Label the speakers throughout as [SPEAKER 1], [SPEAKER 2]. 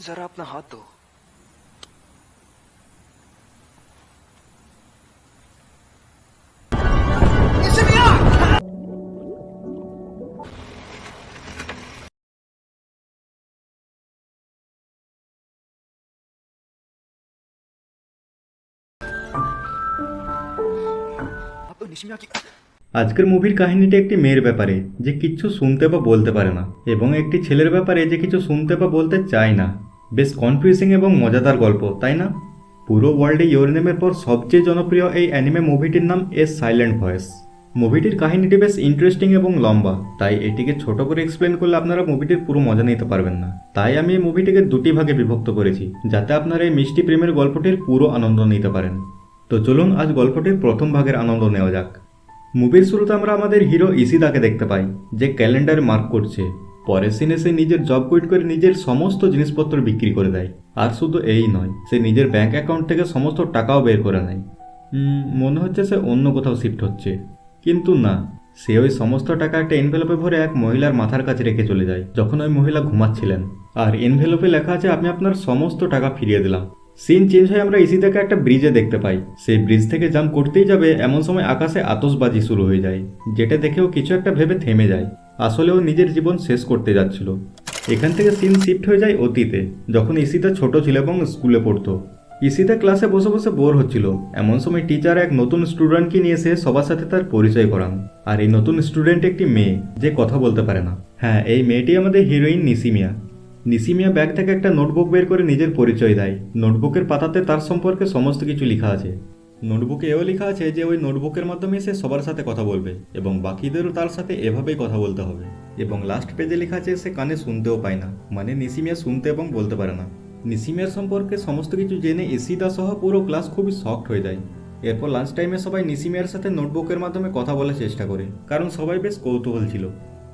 [SPEAKER 1] जरा अपना हाथ दो। आप तो निशिमिया की
[SPEAKER 2] আজকের মুভির কাহিনীটা একটি মেয়ের ব্যাপারে যে কিচ্ছু শুনতে বা বলতে পারে না, এবং একটি ছেলের ব্যাপারে যে কিছু শুনতে বা বলতে চায় না। বেশ কনফিউজিং এবং মজাদার গল্প, তাই না? পুরো ওয়ার্ল্ডে ইয়োর নেমের পর সবচেয়ে জনপ্রিয় এই অ্যানিমে মুভিটির নাম এ সাইলেন্ট ভয়েস। মুভিটির কাহিনীটি বেশ ইন্টারেস্টিং এবং লম্বা, তাই এটিকে ছোট করে এক্সপ্লেন করলে আপনারা মুভিটির পুরো মজা নিতে পারবেন না। তাই আমি এই মুভিটিকে দুটি ভাগে বিভক্ত করেছি, যাতে আপনারা এই মিষ্টি প্রেমের গল্পটির পুরো আনন্দ নিতে পারেন। তো চলুন আজ গল্পটির প্রথম ভাগের আনন্দ নেওয়া যাক। মুভির শুরুতে আমরা আমাদের হিরো ইসিদাকে দেখতে পাই, যে ক্যালেন্ডারে মার্ক করছে। পরের সিনে সে নিজের জব কুইট করে নিজের সমস্ত জিনিসপত্র বিক্রি করে দেয়। আর শুধু এই নয়, সে নিজের ব্যাংক অ্যাকাউন্ট থেকে সমস্ত টাকাও বের করে নেয়। মনে হচ্ছে সে অন্য কোথাও শিফট হচ্ছে, কিন্তু না, সে ওই সমস্ত টাকা একটা এনভেলপে ভরে এক মহিলার মাথার কাছে রেখে চলে যায় যখন ওই মহিলা ঘুমাচ্ছিলেন। আর এনভেলপে লেখা আছে, আমি আপনার সমস্ত টাকা ফিরিয়ে দিলাম। সিন চেঞ্জ হয়ে আমরা ইসিদাকে একটা ব্রিজে দেখতে পাই। সেই ব্রিজ থেকে জাম্প করতেই যাবে, এমন সময় আকাশে আতশবাজি শুরু হয়ে যায়, যেটা দেখেও কিছু একটা ভেবে থেমে যায়। আসলে ও নিজের জীবন শেষ করতে যাচ্ছিল। এখান থেকে সিন শিফট হয়ে যায় অতীতে, যখন ইসিদা ছোট ছিল এবং স্কুলে পড়তো। ইসিদা ক্লাসে বসে বসে বোর হচ্ছিল। এমন সময় টিচার এক নতুন স্টুডেন্টকে নিয়ে এসে সবার সাথে তার পরিচয় করান। আর এই নতুন স্টুডেন্ট একটি মেয়ে, যে কথা বলতে পারে না। হ্যাঁ, এই মেয়েটি আমাদের হিরোইন নিশিমিয়া। নিশিমিয়া ব্যাগ থেকে একটা নোটবুক বের করে নিজের পরিচয় দেয়। নোটবুকের পাতাতে তার সম্পর্কে সমস্ত কিছু লেখা আছে। নোটবুকে এও লেখা আছে যে ওই নোটবুকের মাধ্যমে সে সবার সাথে কথা বলবে, এবং বাকিদেরও তার সাথে এভাবেই কথা বলতে হবে। এবং লাস্ট পেজে লেখা আছে সে কানে শুনতেও পায় না, মানে নিশিমিয়া শুনতে এবং বলতে পারে না। নিশিমিয়ার সম্পর্কে সমস্ত কিছু জেনে ইসিদা সহ পুরো ক্লাস খুবই শকড হয়ে যায়। এরপর লাঞ্চ টাইমে সবাই নিশিমিয়ার সাথে নোটবুকের মাধ্যমে কথা বলার চেষ্টা করে, কারণ সবাই বেশ কৌতূহল ছিল।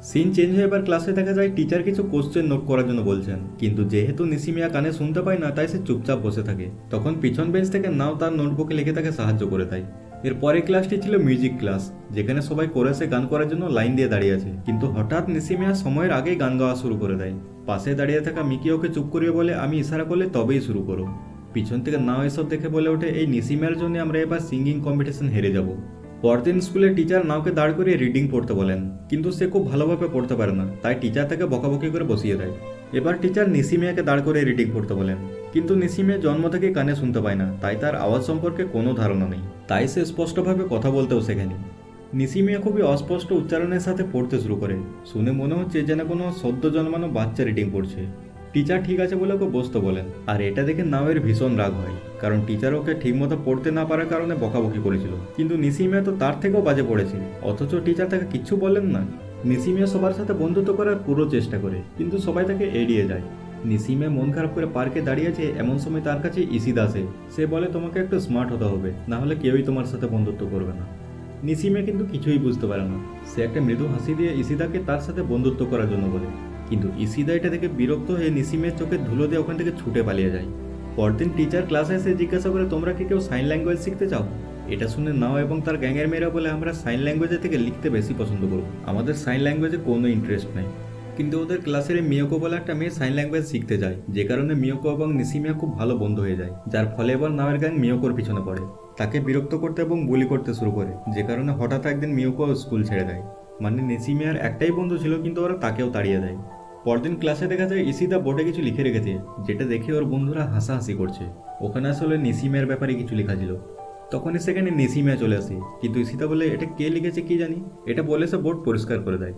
[SPEAKER 2] সিন চেঞ্জ হয়ে এবার ক্লাসে দেখা যায় টিচার কিছু কোশ্চেন নোট করার জন্য বলছেন, কিন্তু যেহেতু নিশিমিয়া কানে শুনতে পায় না, তাই সে চুপচাপ বসে থাকে। তখন পিছন বেঞ্চ থেকে নাও তার নোটবুকে লিখে তাকে সাহায্য করে দেয়। এর পরের ক্লাসটি ছিল মিউজিক ক্লাস, যেখানে সবাই কোরাসে গান করার জন্য লাইন দিয়ে দাঁড়িয়ে আছে। কিন্তু হঠাৎ নিশিমিয়া সময়ের আগেই গান গাওয়া শুরু করে দেয়। পাশে দাঁড়িয়ে থাকা মিকি ওকে চুপ করিয়ে বলে, আমি ইশারা করলে তবেই শুরু করো। পিছন থেকে নাও এসব দেখে বলে ওঠে, এই নিশিমিয়ার জন্য আমরা এবার সিঙ্গিং কম্পিটিশন হেরে যাব। পরদিন স্কুলে টিচার নাওকে দাঁড় করিয়ে রিডিং পড়তে বলেন, কিন্তু সে খুব ভালোভাবে পড়তে পারে না, তাই টিচার তাকে বকাবকি করে বসিয়ে দেয়। এবার টিচার নিশিমিয়াকে দাঁড় করিয়ে রিডিং পড়তে বলেন, কিন্তু নিশিমিয়া জন্ম থেকে কানে শুনতে পায় না, তাই তার আওয়াজ সম্পর্কে কোনো ধারণা নেই, তাই সে স্পষ্টভাবে কথা বলতেও শেখেনি। নিশিমিয়া খুবই অস্পষ্ট উচ্চারণের সাথে পড়তে শুরু করে। শুনে মনে হচ্ছে যেন কোনো সদ্য জন্মানো বাচ্চা রিডিং পড়ছে। টিচার ঠিক আছে বলে ওকে বসতে বলেন, আর এটা দেখে নাওয়ের ভীষণ রাগ হয়, কারণ টিচার ওকে ঠিকমতো পড়তে না পারার কারণে বকাবকি করেছিল। কিন্তু নিশিমিয়া তো তার থেকেও বাজে পড়েছে, অথচ টিচার তাকে কিচ্ছু বলেন না। নিশিমিয়া সবার সাথে বন্ধুত্ব করার পুরো চেষ্টা করে, কিন্তু সবাই তাকে এড়িয়ে যায়। নিশিমিয়া মন খারাপ করে পার্কে দাঁড়িয়েছে, এমন সময় তার কাছে ইসিদা আসে। সে বলে, তোমাকে একটু স্মার্ট হতে হবে, না হলে কেউই তোমার সাথে বন্ধুত্ব করবে না। নিশিমিয়া কিন্তু কিছুই বুঝতে পারে না। সে একটা মৃদু হাসি দিয়ে ইসিদাকে তার সাথে বন্ধুত্ব করার জন্য বলে, কিন্তু ইসিদা এটা দেখে বিরক্ত হয়ে নিশিমের চোখে ধুলো দিয়ে ওখান থেকে ছুটে পালিয়ে যায়। পরদিন টিচার ক্লাসে এসে জিজ্ঞাসা করে, তোমরা কি কেউ সাইন ল্যাঙ্গুয়েজ শিখতে চাও? এটা শুনে নাও এবং তার গ্যাংয়ের মেয়েরা বলে, আমরা সাইন ল্যাঙ্গুয়েজের থেকে লিখতে বেশি পছন্দ করব, আমাদের সাইন ল্যাঙ্গুয়েজে কোনো ইন্টারেস্ট নেই। কিন্তু ওদের ক্লাসের মিয়োকো বলে একটা মেয়ে সাইন ল্যাঙ্গুয়েজ শিখতে যায়, যে কারণে মিয়োকো এবং নিশিমিয়া খুব ভালো বন্ধু হয়ে যায়, যার ফলে এবার নাওয়ের গ্যাং মিয়োকোর পিছনে পড়ে, তাকে বিরক্ত করতে এবং বুলি করতে শুরু করে, যে কারণে হঠাৎ একদিন মিয়োকো স্কুল ছেড়ে দেয়। মানে নিশিমিয়ার একটাই বন্ধু ছিল, কিন্তু ওরা তাকেও তাড়িয়ে দেয়। পরদিন ক্লাসে দেখা যায় ইসিদা বোর্ডে কিছু লিখে রেখেছে, যেটা দেখে ওর বন্ধুরা হাসাহাসি করছে। ওখানে আসলে নিশিমিয়ার ব্যাপারে কিছু লেখা ছিল। তখনই সেখানে নিশিমিয়া চলে আসে, কিন্তু ইসিদা বলে, এটা কে লিখেছে কি জানি। এটা বলে সে বোর্ড পরিষ্কার করে দেয়।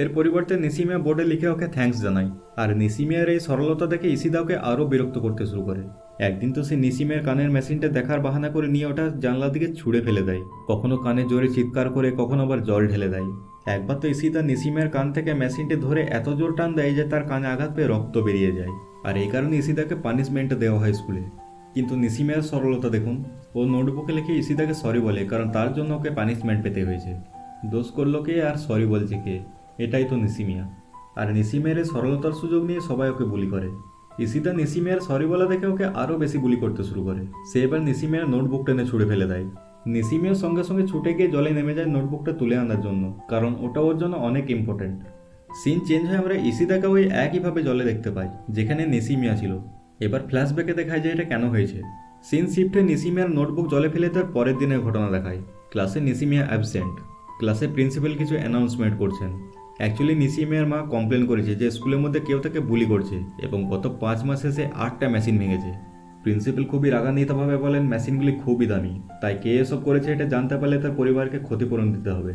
[SPEAKER 2] এর পরিবর্তে নিশিমিয়া বোর্ডে লিখে ওকে থ্যাঙ্কস জানায়। আর নিশিমিয়ার এই সরলতা দেখে ইসিদা ওকে আরও বিরক্ত করতে শুরু করে। একদিন তো সে নিশিমিয়ার কানের মেশিনটা দেখার বাহানা করে নিয়ে ওটা জানলার দিকে ছুঁড়ে ফেলে দেয়। কখনো কানে জোরে চিৎকার করে, কখনো আবার জল ঢেলে দেয়। একবার তো ইসিদা নিশিমিয়ার কান থেকে মেশিনটি ধরে এত জোর টান দেয় যে তার কানে আঘাত পেয়ে রক্ত বেরিয়ে যায়। আর এই কারণে ইসিদাকে পানিশমেন্ট দেওয়া হয় স্কুলে। কিন্তু নিশিমিয়ার সরলতা দেখুন, ও নোটবুকে লিখে ইসিদাকে সরি বলে, কারণ তার জন্য ওকে পানিশমেন্ট পেতে হয়েছে। দোষ করলো কে আর সরি বলছে কে? এটাই তো নিশিমিয়া। আর নিশিমিয়ার এই সরলতার সুযোগ নিয়ে সবাই ওকে বুলি করে। ইসিদা নিশিমিয়ার সরি বলা দেখে ওকে আরও বেশি বুলি করতে শুরু করে। সে এবার নিশিমিয়ার নোটবুক টেনে ছুঁড়ে ফেলে দেয়। নিশিমিয়ার সঙ্গে সঙ্গে ছুটে গিয়ে জলে নেমে যায় নোটবুকটা তুলে আনার জন্য, কারণ ওটা ওর জন্য অনেক ইম্পর্টেন্ট। সিন চেঞ্জ হয়ে আমরা ইসিদাকে ওই একইভাবে জলে দেখতে পাই যেখানে নেসিমিয়া ছিল। এবার ফ্ল্যাশব্যাকে দেখায় যে এটা কেন হয়েছে। সিন শিফটে নিসিমিয়ার নোটবুক জলে ফেলে তার পরের দিনের ঘটনা দেখায়। ক্লাসে নিসিমিয়া অ্যাবসেন্ট। ক্লাসে প্রিন্সিপাল কিছু অ্যানাউন্সমেন্ট করছেন। অ্যাকচুয়ালি নিসিমিয়ার মা কমপ্লেন করেছে যে স্কুলের মধ্যে কেউ তাকে বুলি করছে এবং গত 5 মাসে সে 8টা মেশিন ভেঙেছে। প্রিন্সিপাল খুবই রাগান্বিতভাবে বলেন মেশিনগুলি খুবই দামি, তাই কে এসব করেছে এটা জানতে পারলে তার পরিবারকে ক্ষতিপূরণ দিতে হবে।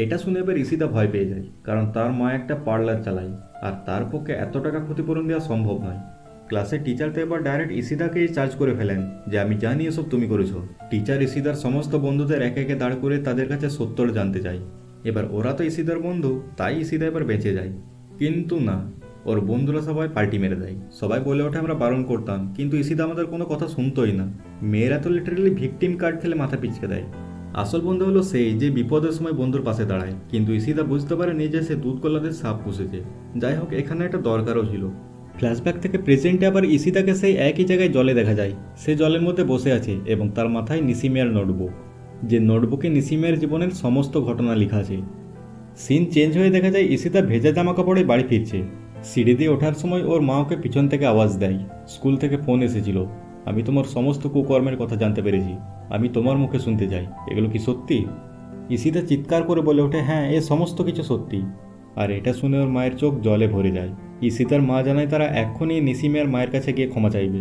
[SPEAKER 2] এটা শুনে এবার ইসিদা ভয় পেয়ে যায়, কারণ তার মা একটা পার্লার চালায় আর তার পক্ষে এত টাকা ক্ষতিপূরণ দেওয়া সম্ভব নয়। ক্লাসের টিচার তো এবার ডাইরেক্ট ইসিদাকেই চার্জ করে ফেলেন যে আমি জানি এসব তুমি করেছো। টিচার ইসিদার সমস্ত বন্ধুদের একে একে দাঁড় করে তাদের কাছে সত্যটা জানতে চায়। এবার ওরা তো ইসিদার বন্ধু, তাই ইসিদা এবার বেঁচে যায়। কিন্তু না, ওর বন্ধুরা সবাই পাল্টি মেরে দেয়। সবাই বলে ওঠে আমরা বারণ করতাম, কিন্তু ইসিদা আমাদের কোনো কথা শুনতোই না। মেয়েরা তো লিটারেলি ভিকটিম কার্ড খেলে মাথা পিছকে দেয়। আসল বন্ধু হলো সেই যে বিপদের সময় বন্ধুর পাশে দাঁড়ায়, কিন্তু ইসিদা বুঝতে পারেনি যে সে দুধ কলাদের সাপ পুষেছে। যাই হোক, এখানে একটা দরকারও ছিল। ফ্ল্যাশব্যাক থেকে প্রেজেন্টে আবার ইসিদাকে সেই একই জায়গায় জলে দেখা যায়। সে জলের মধ্যে বসে আছে এবং তার মাথায় নিসিমিয়ার নোটবুক, যে নোটবুকে নিসিমিয়ার জীবনের সমস্ত ঘটনা লেখা আছে। সিন চেঞ্জ হয়ে দেখা যায় ইসিদা ভেজা জামা কাপড়ে বাড়ি ফিরছে। সিঁড়ি দিয়ে ওঠার সময় ওর মা ওকে পিছন থেকে আওয়াজ দেয়, স্কুল থেকে ফোন এসেছিল, আমি তোমার সমস্ত কুকর্মের কথা জানতে পেরেছি, আমি তোমার মুখে শুনতে চাই, এগুলো কি সত্যি? ইসিদা চিৎকার করে বলে ওঠে হ্যাঁ, এ সমস্ত কিছু সত্যি। আর এটা শুনে ওর মায়ের চোখ জলে ভরে যায়। ইসিতার মা জানায় তারা এক্ষুনি নিসিমিয়ার মায়ের কাছে গিয়ে ক্ষমা চাইবে।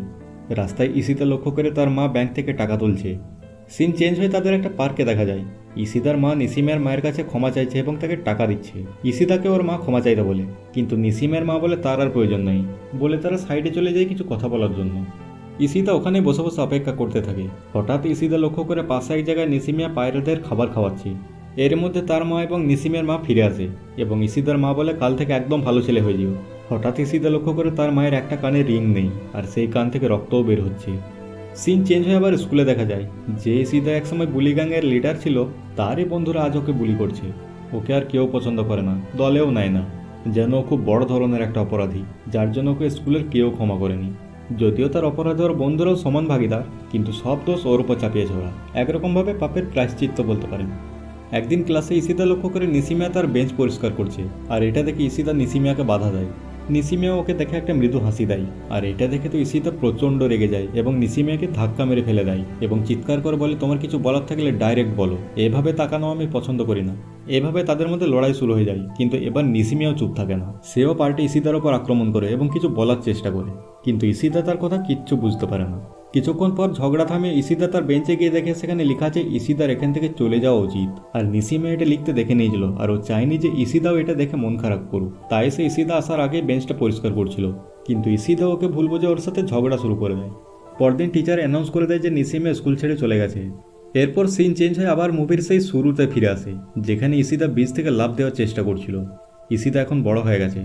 [SPEAKER 2] রাস্তায় ইসিতা লক্ষ্য করে তার মা ব্যাংক থেকে টাকা তুলছে। সিন চেঞ্জ হয়ে তাদের একটা পার্কে দেখা যায়। ইসিদার মা নিসিমিয়ার মায়ের কাছে ক্ষমা চাইছে এবং তাকে টাকা দিচ্ছে। ইসিদাকে ওর মা ক্ষমা চাইতে বলে, কিন্তু নিসিমিয়ার মা বলে তার আর প্রয়োজন নেই, বলে তারা সাইডে চলে যায় কিছু কথা বলার জন্য। ইসিদা ওখানে বসে বসে অপেক্ষা করতে থাকে। হঠাৎ ইসিদা লক্ষ্য করে পাশে এক জায়গায় নিসিমিয়া পায়রাদের খাবার খাওয়াচ্ছে। এর মধ্যে তার মা এবং নিসিমিয়ার মা ফিরে আসে এবং ইসিদার মা বলে কাল থেকে একদম ভালো ছেলে হয়ে যাও। হঠাৎ ইসিদা লক্ষ্য করে তার মায়ের একটা কানে রিং নেই আর সেই কান থেকে রক্তও বের হচ্ছে। সিন চেঞ্জ হয়ে আবার স্কুলে দেখা যায় যে ইসিদা একসময় বুলি গ্যাংয়ের লিডার ছিল, তারই বন্ধুরা আজ ওকে বুলি করছে। ওকে আর কেউ পছন্দ করে না, দলেও নেয় না, যেন ও খুব বড় ধরনের একটা অপরাধী, যার জন্য ওকে স্কুলের কেউ ক্ষমা করেনি। যদিও তার অপরাধে ওর বন্ধুরাও সমান ভাগিদার, কিন্তু সব দোষ ওর উপর চাপিয়েছে ওরা। একরকমভাবে পাপের প্রায়শ্চিত্ত বলতে পারেন। একদিন ক্লাসে ইসিদা লক্ষ্য করে নিসিমিয়া তার বেঞ্চ পরিষ্কার করছে, আর এটা দেখে ইসিদা নিসিমিয়াকে বাধা দেয়। নিসিমিয়া ওকে দেখে একটা মৃদু হাসি দেয়, আর এটা দেখে তো ইসিদা প্রচণ্ড রেগে যায় এবং নিসিমিয়াকে ধাক্কা মেরে ফেলে দেয় এবং চিৎকার করে বলে তোমার কিছু বলার থাকলে ডাইরেক্ট বলো, এভাবে তাকানো আমি পছন্দ করি না। এভাবে তাদের মধ্যে লড়াই শুরু হয়ে যায়, কিন্তু এবার নিসিমিয়াও চুপ থাকে না। সেও পাল্টে ইসিদার ওপর আক্রমণ করে এবং কিছু বলার চেষ্টা করে, কিন্তু ইসিদা তার কথা কিচ্ছু বুঝতে পারে না। কিছুক্ষণ পর ঝগড়া থামিয়ে ইসিদা তার বেঞ্চে গিয়ে দেখে সেখানে লেখা আছে ইসিদার এখান থেকে চলে যাওয়া উচিত। আর নিসিমিয়া এটা লিখতে দেখে নিয়েছিল, আর ও চায়নি যে ইসিদাও এটা দেখে মন খারাপ করুক, তাই সে ইসিদা আসার আগে বেঞ্চটা পরিষ্কার করছিল। কিন্তু ইসিদা ওকে ভুল বুঝে ওর সাথে ঝগড়া শুরু করে দেয়। পরদিন টিচার অ্যানাউন্স করে দেয় যে নিসিমিয়া স্কুল ছেড়ে চলে গেছে। এরপর সিন চেঞ্জ হয়ে আবার মুভির সেই শুরুতে ফিরে আসে, যেখানে ইসিদা ব্রিজ থেকে লাফ দেওয়ার চেষ্টা করছিল। ইসিদা এখন বড় হয়ে গেছে।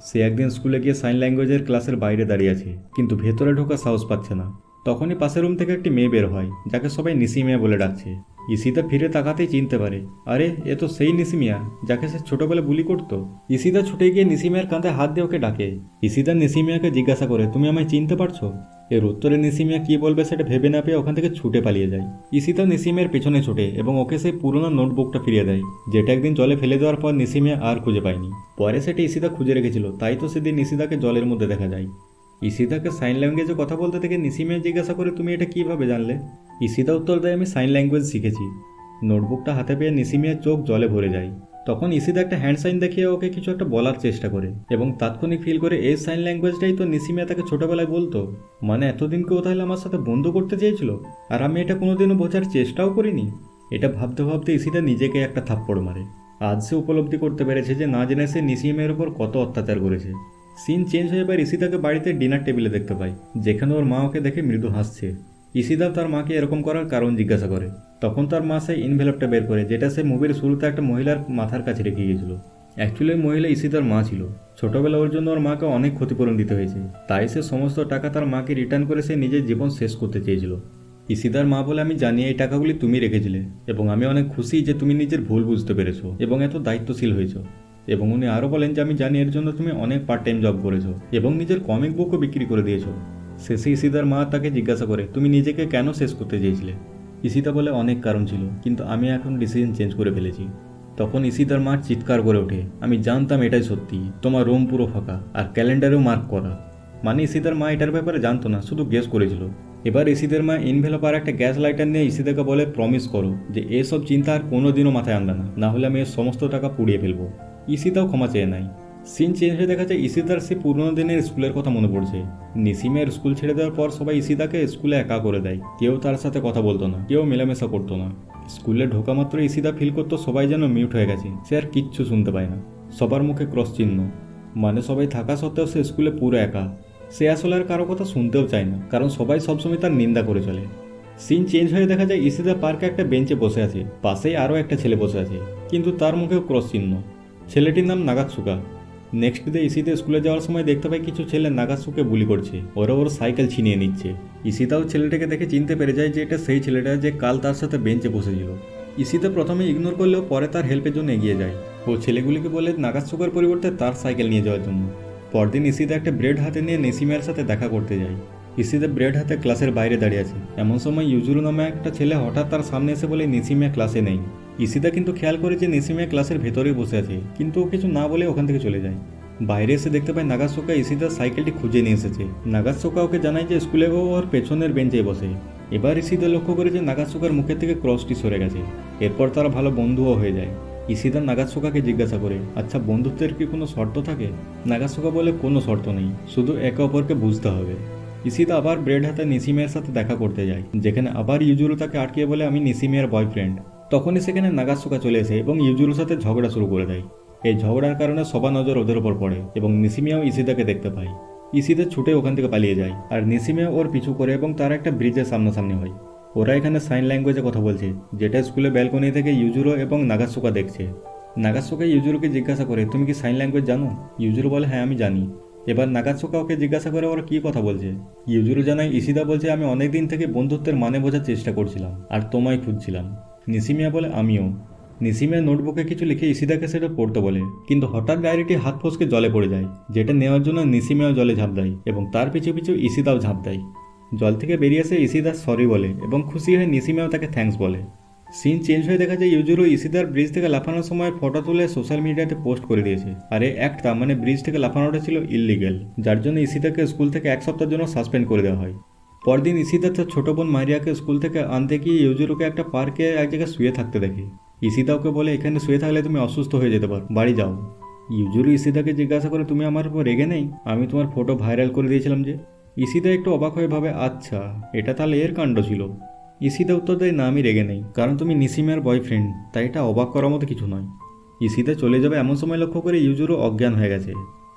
[SPEAKER 2] সে একদিন স্কুলে গিয়ে সাইন ল্যাঙ্গুয়েজের ক্লাসের বাইরে দাঁড়িয়ে আছে, কিন্তু ভেতরে ঢোকার সাহস পাচ্ছে না। তখনই পাশের রুম থেকে একটি মেয়ে বের হয়, যাকে সবাই নিসিমিয়া বলে ডাকছে। ইসিদা ফিরে তাকাতেই চিনতে পারে, আরে এ তো সেই নিসিমিয়া যাকে সে ছোটবেলায় বুলি করতো। ইসিদা ছুটে গিয়ে নিসিমিয়ার কাঁধে হাত দিয়ে ওকে ডাকে। ইসিদা নিসিমিয়াকে জিজ্ঞাসা করে তুমি আমায় চিনতে পারছো? এর উত্তরে নিসিমিয়া কি বলবে সেটা ভেবে না পেয়ে ওখান থেকে ছুটে পালিয়ে যায়। ইসিদা নিসিমিয়ার পেছনে ছুটে এবং ওকে সেই পুরোনো নোটবুকটা ফিরিয়ে দেয়, যেটা একদিন জলে ফেলে দেওয়ার পর নিসিমিয়া আর খুঁজে পায়নি। পরে সেটা ইসিদা খুঁজে রেখেছিল, তাই তো সেদিন ইসিদাকে জলের মধ্যে দেখা যায়। ইসিদাকে সাইন ল্যাঙ্গুয়েজে কথা বলতে থেকে নিসিমিয়া জিজ্ঞাসা করে তুমি এটা কিভাবে জানলে? ইসিদা উত্তর দেয় আমি সাইন ল্যাঙ্গুয়েজ শিখেছি। নোটবুকটা হাতে পেয়ে নিসিমিয়ার চোখ জলে ভরে যায়। তখন ইসিদা একটা হ্যান্ড সাইন দেখিয়ে ওকে কিছু একটা বলার চেষ্টা করে এবং তাৎক্ষণিক ফিল করে এই সাইন ল্যাঙ্গুয়েজটাই তো নিসিমিয়া তাকে ছোটবেলায় বলতো। মানে এতদিন কেউ তাহলে আমার সাথে বন্ধু করতে চেয়েছিল, আর আমি এটা কোনোদিনও বোঝার চেষ্টাও করিনি। এটা ভাবতে ভাবতে ইসিদা নিজেকে একটা থাপ্পড় মারে। আজ সে উপলব্ধি করতে পেরেছে যে না জেনে সে নিসিমিয়ার উপর কত অত্যাচার করেছে। সিন চেঞ্জ হয়ে এবার ইসিদাকে বাড়িতে ডিনার টেবিলে দেখতে পায়, যেখানে ওর মা ওকে দেখে মৃদু হাসছে। ইসিদা তার মাকে এরকম করার কারণ জিজ্ঞাসা করে। তখন তার মা সেই ইনভেলপটা বের করে, যেটা সে মুভির শুরুতে একটা মহিলার মাথার কাছে রেখে গিয়েছিল। অ্যাকচুয়ালি ওই মহিলা ইসিদার মা ছিল। ছোটবেলা ওর জন্য ওর মাকে অনেক ক্ষতিপূরণ দিতে হয়েছে, তাই সে সমস্ত টাকা তার মাকে রিটার্ন করে সে নিজের জীবন শেষ করতে চেয়েছিল। ইসিদার মা বলে আমি জানি এই টাকাগুলি তুমি রেখেছিলে এবং আমি অনেক খুশি যে তুমি নিজের ভুল বুঝতে পেরেছো এবং এত দায়িত্বশীল হয়েছো। এবং উনি আরও বলেন যে আমি জানি এর জন্য তুমি অনেক পার্ট টাইম জব করেছো এবং নিজের কমিক বুকও বিক্রি করে দিয়েছো। শেষে ইসিদার মা তাকে জিজ্ঞাসা করে তুমি নিজেকে কেন শেষ করতে চেয়েছিলে? ইসিদা বলে অনেক কারণ ছিল, কিন্তু আমি এখন ডিসিশন চেঞ্জ করে ফেলেছি। তখন ইসিতার মা চিৎকার করে ওঠে, আমি জানতাম এটাই সত্যি, তোমার রুম পুরো ফাঁকা আর ক্যালেন্ডারেও মার্ক করা। মানে ইসিতার মা এটার ব্যাপারে জানতো না, শুধু গেস করেছিল। এবার ইসিদের মা এনভেলপ আর একটা গ্যাস লাইটার নিয়ে ইসিতাকে বলে, প্রমিস করো যে এসব চিন্তা আর কোনোদিনও মাথায় আনবে না, না হলে আমি এর সমস্ত টাকা পুড়িয়ে ফেলবো। ইসিতাও ক্ষমা চেয়ে নেয়। সিন চেঞ্জ হয়ে দেখা যায় ইসিতার সে পুরোনো দিনের স্কুলের কথা মনে পড়ছে। নিসিমের স্কুল ছেড়ে দেওয়ার পর সবাই ইসিতাকে স্কুলে একা করে দেয়, কেউ তার সাথে কথা বলতো না, কেউ মেলামেশা করতো না। স্কুলে ঢোকা মাত্র ইসিতা ফিল করতো সবাই যেন মিউট হয়ে গেছে, সে আর কিচ্ছু শুনতে পায় না। সবার মুখে ক্রস চিহ্ন, মানে সবাই থাকা সত্ত্বেও সে স্কুলে পুরো একা। সে আসলে আর কারো কথা শুনতেও চায় না, কারণ সবাই সবসময় তার নিন্দা করে চলে। সিন চেঞ্জ হয়ে দেখা যায় ইসিতা পার্কে একটা বেঞ্চে বসে আছে, পাশেই আরও একটা ছেলে বসে আছে, কিন্তু তার মুখেও ক্রস চিহ্ন। ছেলেটির নাম নাগাতসুকা। নেক্সট ডে ইসিতে স্কুলে যাওয়ার সময় দেখতে পাই কিছু ছেলে নাগাতসুকে বুলি করছে, ওরা ওর সাইকেল ছিনিয়ে নিচ্ছে। ইসিতাও ছেলেটাকে দেখে চিনতে পেরে যায় যে এটা সেই ছেলেটা যে কাল তার সাথে বেঞ্চে বসেছিল। ইসিতা প্রথমে ইগনোর করলেও পরে তার হেল্পের জন্য এগিয়ে যায়। ও ছেলেগুলিকে বলে নাগাতসুকার পরিবর্তে তার সাইকেল নিয়ে যাওয়ার জন্য। পরদিন ইসিতা একটা ব্রেড হাতে নিয়ে নেসিমের সাথে দেখা করতে যায়। ইসিতা ব্রেড হাতে ক্লাসের বাইরে দাঁড়িয়ে আছে, এমন সময় ইউজুরু নামে একটা ছেলে হঠাৎ তার সামনে এসে বলে নেসিমিয়া ক্লাসে নেই। ইসিতা কিন্তু খেয়াল করে যে নেসিমিয়া ক্লাসের ভেতরেই বসে আছে, কিন্তু ও কিছু না বলে ওখান থেকে চলে যায়। বাইরে এসে দেখতে পায় নাগাতসুকা ইসিতার সাইকেলটি খুঁজে নিয়ে এসেছে। নাগাতসুকা ওকে জানায় যে স্কুলে ও ওর পেছনের বেঞ্চে বসে। এবার ইসিতা লক্ষ্য করে যে নাগাতসুকার মুখের থেকে ক্রসটি সরে গেছে। এরপর তারা ভালো বন্ধুও হয়ে যায়। ইসিতা নাগাতসুকাকে জিজ্ঞাসা করে, আচ্ছা বন্ধুত্বের কি কোনো শর্ত থাকে? নাগাতসুকা বলে, কোনো শর্ত নেই, শুধু একে অপরকে বুঝতে হবে। ইসিতা আবার ব্রেড হাতে নিসিমের সাথে দেখা করতে যায়, যেখানে আবার ইউজুরু তাকে আটকিয়ে বলে, আমি নিসিমের বয়ফ্রেন্ড। তখনই সেখানে নাগাতসুকা চলে এসে এবং ইউজুরুর সাথে ঝগড়া শুরু করে দেয়। এই ঝগড়ার কারণে সবার নজর ওদের ওপর পড়ে এবং নিসিমিয়াও ইসিতাকে দেখতে পায়। ইসিতা ছুটে ওখান থেকে পালিয়ে যায়, আর নিসিমিয়া ওর পিছু করে এবং তার একটা ব্রিজের সামনাসামনি হয়। ওরা এখানে সাইন ল্যাঙ্গুয়েজে কথা বলছে, যেটা স্কুলে ব্যালকনি থেকে ইউজুরো এবং নাগাতসুকা দেখছে। নাগাতসুকা ইউজুরুকে জিজ্ঞাসা করে, তুমি কি সাইন ল্যাঙ্গুয়েজ জানো? ইউজুরু বলে, হ্যাঁ আমি জানি। এবার নাগাতসুকা ওকে জিজ্ঞাসা করে ওরা কী কথা বলছে। ইউজুরু জানায়, ইসিতা বলছে, আমি অনেকদিন থেকে বন্ধুত্বের মানে বোঝার চেষ্টা করছিলাম আর তোমায় খুঁজছিলাম। নিসিমিয়া বলে, আমিও। নিসিমিয়া নোটবুকে কিছু লিখে ইসিতাকে সেটা পড়তে বলে, কিন্তু হঠাৎ ডায়েরিটি হাত ফসকে জলে পড়ে যায়, যেটা নেওয়ার জন্য নিসিমিয়াও জলে ঝাঁপ দেয় এবং তার পিছু পিছু ইসিতাও ঝাঁপ দেয়। জল থেকে বেরিয়ে এসে ইসিতা সরি বলে এবং খুশি হয়ে নিসিমিয়াও তাকে থ্যাঙ্কস বলে। সিন চেঞ্জ হয়ে দেখা যায় ইউজুরু ইসিতার ব্রিজ থেকে লাফানোর সময় ফটো তুলে সোশ্যাল মিডিয়াতে পোস্ট করে দিয়েছে। আর এই অ্যাক্টটা মানে ব্রিজ থেকে লাফানোটা ছিল ইললিগেল, যার জন্য ইসিতাকে স্কুল থেকে 1 সপ্তাহের জন্য সাসপেন্ড করে দেওয়া হয়। পরদিন ইসিতা তার ছোট বোন মারিয়াকে স্কুল থেকে আনতে গিয়ে ইউজুরুকে একটা পার্কে এক জায়গায় শুয়ে থাকতে দেখে। ইসিতা ওকে বলে, এখানে শুয়ে থাকলে তুমি অসুস্থ হয়ে যেতে পারো, বাড়ি যাও। ইউজুরু ইসিতাকে জিজ্ঞাসা করে, তুমি আমার উপর রেগে নেই? আমি তোমার ফটো ভাইরাল করে দিয়েছিলাম যে। ইসিতা একটু অবাক হয়ে ভাবে, আচ্ছা এটা তাহলে এর কাণ্ড ছিল। ইসিতা উত্তর দেয়, না আমি রেগে নেই, কারণ তুমি নিসিমের বয়ফ্রেন্ড, তাই এটা অবাক করার মতো কিছু নয়। ইসিতা চলে যাবে এমন সময় লক্ষ্য করে ইউজুরু অজ্ঞান হয়ে গেছে।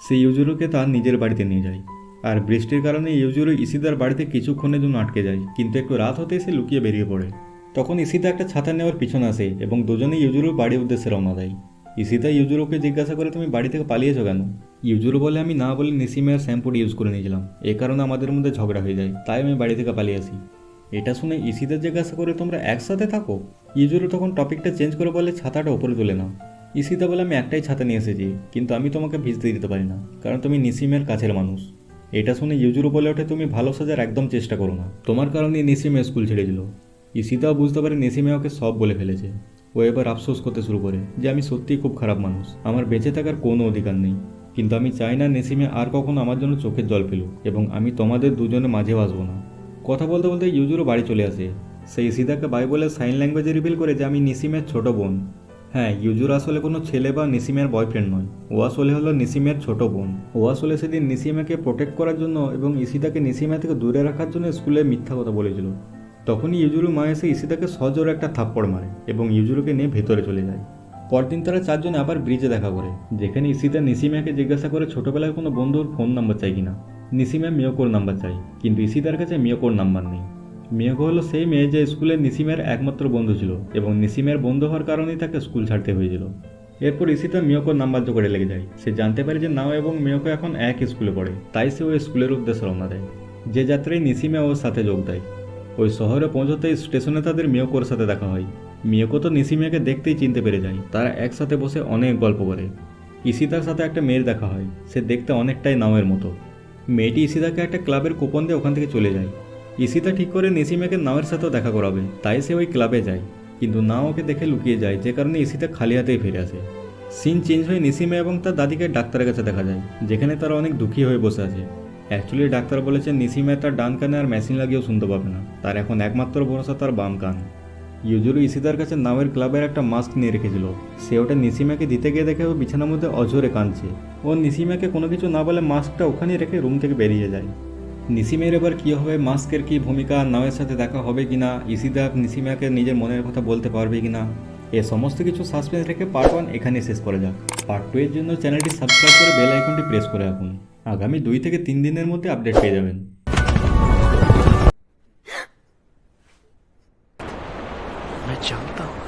[SPEAKER 2] সে ইউজুরুকে তার নিজের বাড়িতে নিয়ে যায়। আর বৃষ্টির কারণে ইউজুরু ইসিতার বাড়িতে কিছুক্ষণের জন্য আটকে যায়, কিন্তু একটু রাত হতে সে লুকিয়ে বেরিয়ে পড়ে। তখন ইসিতা একটা ছাতা নেওয়ার পিছনে আসে এবং দুজনেই ইউজুরুর বাড়ির উদ্দেশ্যে রওনা দেয়। ইসিতা ইউজুরুকে জিজ্ঞাসা করে, তুমি বাড়ি থেকে পালিয়েছো কেন? ইউজুরু বলে, আমি না বলে নিসিমের শ্যাম্পুটি ইউজ করে নিয়েছিলাম, এই কারণে আমাদের মধ্যে ঝগড়া হয়ে যায়, তাই আমি বাড়ি থেকে পালিয়ে আসি। এটা শুনে ইসিতা জিজ্ঞাসা করে, তোমরা একসাথে থাকো? ইউজুরু তখন টপিকটা চেঞ্জ করে বলে, ছাতাটা ওপরে তুলে নাও। ইসিতা বলে, আমি একটাই ছাতা নিয়ে এসেছি, কিন্তু আমি তোমাকে ভিজতে দিতে পারি না, কারণ তুমি নিসিমের কাছের মানুষ। এটা শুনে ইউজুরু বলে ওঠে, তুমি ভালো সাজার একদম চেষ্টা করো না, তোমার কারণে নিসিমে স্কুল ছেড়ে দিল। ইসিতাও বুঝতে পারে নিসিমে ওকে সব বলে ফেলেছে। ও এবার আফসোস করতে শুরু করে যে আমি সত্যিই খুব খারাপ মানুষ, আমার বেঁচে থাকার কোনো অধিকার নেই, কিন্তু আমি চাই না নিসিমে আর কখনো আমার জন্য চোখের জল ফেলুক এবং আমি তোমাদের দুজনে মাঝেও আসবো না। কথা বলতে বলতে ইউজুরু বাড়ি চলে আসে। সে ইসিতাকে বাই বলে সাইন ল্যাঙ্গুয়েজে রিভিল করে যে আমি নিসিমের ছোট বোন। হ্যাঁ, ইউজুরু আসলে কোনো ছেলে বা নিসিমের বয়ফ্রেন্ড নয়, ও আসলে হলো নিসিমের ছোট বোন। ও আসলে সেদিন নিসিমাকে প্রোটেক্ট করার জন্য এবং ইসিতাকে নিসিমা থেকে দূরে রাখার জন্য স্কুলে মিথ্যা কথা বলেছিল। তখনই ইউজুরু মা এসে ইসিতাকে সজোরে একটা থাপ্পড় মারে এবং ইউজুরুকে নিয়ে ভেতরে চলে যায়। পরদিন তারা চারজনে আবার ব্রিজে দেখা করে, যেখানে ইসিতা নিসিমাকে জিজ্ঞাসা করে ছোটবেলায় কোনো বন্ধুর ফোন নাম্বার চাই কিনা। নিসিমা মিয়োকোর নাম্বার চাই, কিন্তু ইসিতার কাছে মিয়োকোর নাম্বার নেই। মিয়োকো হলো সেই মেয়ে যে স্কুলে নিসিমের একমাত্র বন্ধু ছিল এবং নিসিমের বন্ধু হওয়ার কারণেই তাকে স্কুল ছাড়তে হয়েছিল। এরপর ইসিতা মিয়োকোর নাম্বার জোগাড়ে লেগে যায়। সে জানতে পারে যে নাও এবং মিয়োকো এখন এক স্কুলে পড়ে, তাই সে ওই স্কুলের উদ্দেশ্যে রওনা দেয়। যে যাত্রায় নিসিমা ওর সাথে যোগ দেয়। ওই শহরে পৌঁছতেই স্টেশনে তাদের মিয়োকোর সাথে দেখা হয়। মিয়োকো তো নিসিমিয়াকে দেখতেই চিনতে পেরে যায়। তারা একসাথে বসে অনেক গল্প করে। ইসিতার সাথে একটা মেয়ের দেখা হয়, সে দেখতে অনেকটাই নাওয়ের মতো। মেয়েটি ইসিতাকে একটা ক্লাবের কুপন দিয়ে ওখান থেকে চলে যায়। ইসিতা ঠিক করে নিসিমিয়াকে নাওয়ের সাথেও দেখা করাবে, তাই সে ওই ক্লাবে যায়। কিন্তু না ওকে দেখে লুকিয়ে যায়, যে কারণে ইসিতা খালি হাতেই ফিরে আসে। সিন চেঞ্জ হয়ে নিসিমে এবং তার দাদিকে ডাক্তারের কাছে দেখা যায়, যেখানে তারা অনেক দুঃখী হয়ে বসে আছে। অ্যাকচুয়ালি ডাক্তার বলেছেন নিসিমে তার ডান কানে আর মেশিন লাগিয়েও শুনতে পাবে না, তার এখন একমাত্র ভরসা তার বাম কান। ইউজুরু ইসিতার কাছে নাওয়ের ক্লাবের একটা মাস্ক নিয়ে রেখেছিল, সে ওটা নিসিমাকে দিতে গিয়ে দেখে ও বিছানার মধ্যে অঝরে কাঁদছে। ও নিসিমাকে কোনো কিছু না বলে মাস্কটা ওখানেই রেখে রুম থেকে বেরিয়ে যায়। নিসিমের এবার কী হবে, মাস্কের কী ভূমিকা, নাওয়ের সাথে দেখা হবে কিনা, ইসিতা নিসিমাকে নিজের মনের কথা বলতে পারবে কিনা, এ সমস্ত কিছু সাসপেন্স রেখে পার্ট 1 এখানে শেষ করা যাক। পার্ট 2 এর জন্য চ্যানেলটি সাবস্ক্রাইব করে বেল আইকনটি প্রেস করে রাখুন। আগামী 2 থেকে 3 দিনের মধ্যে আপডেট পেয়ে যাবেন।
[SPEAKER 1] मैं जानता हूँ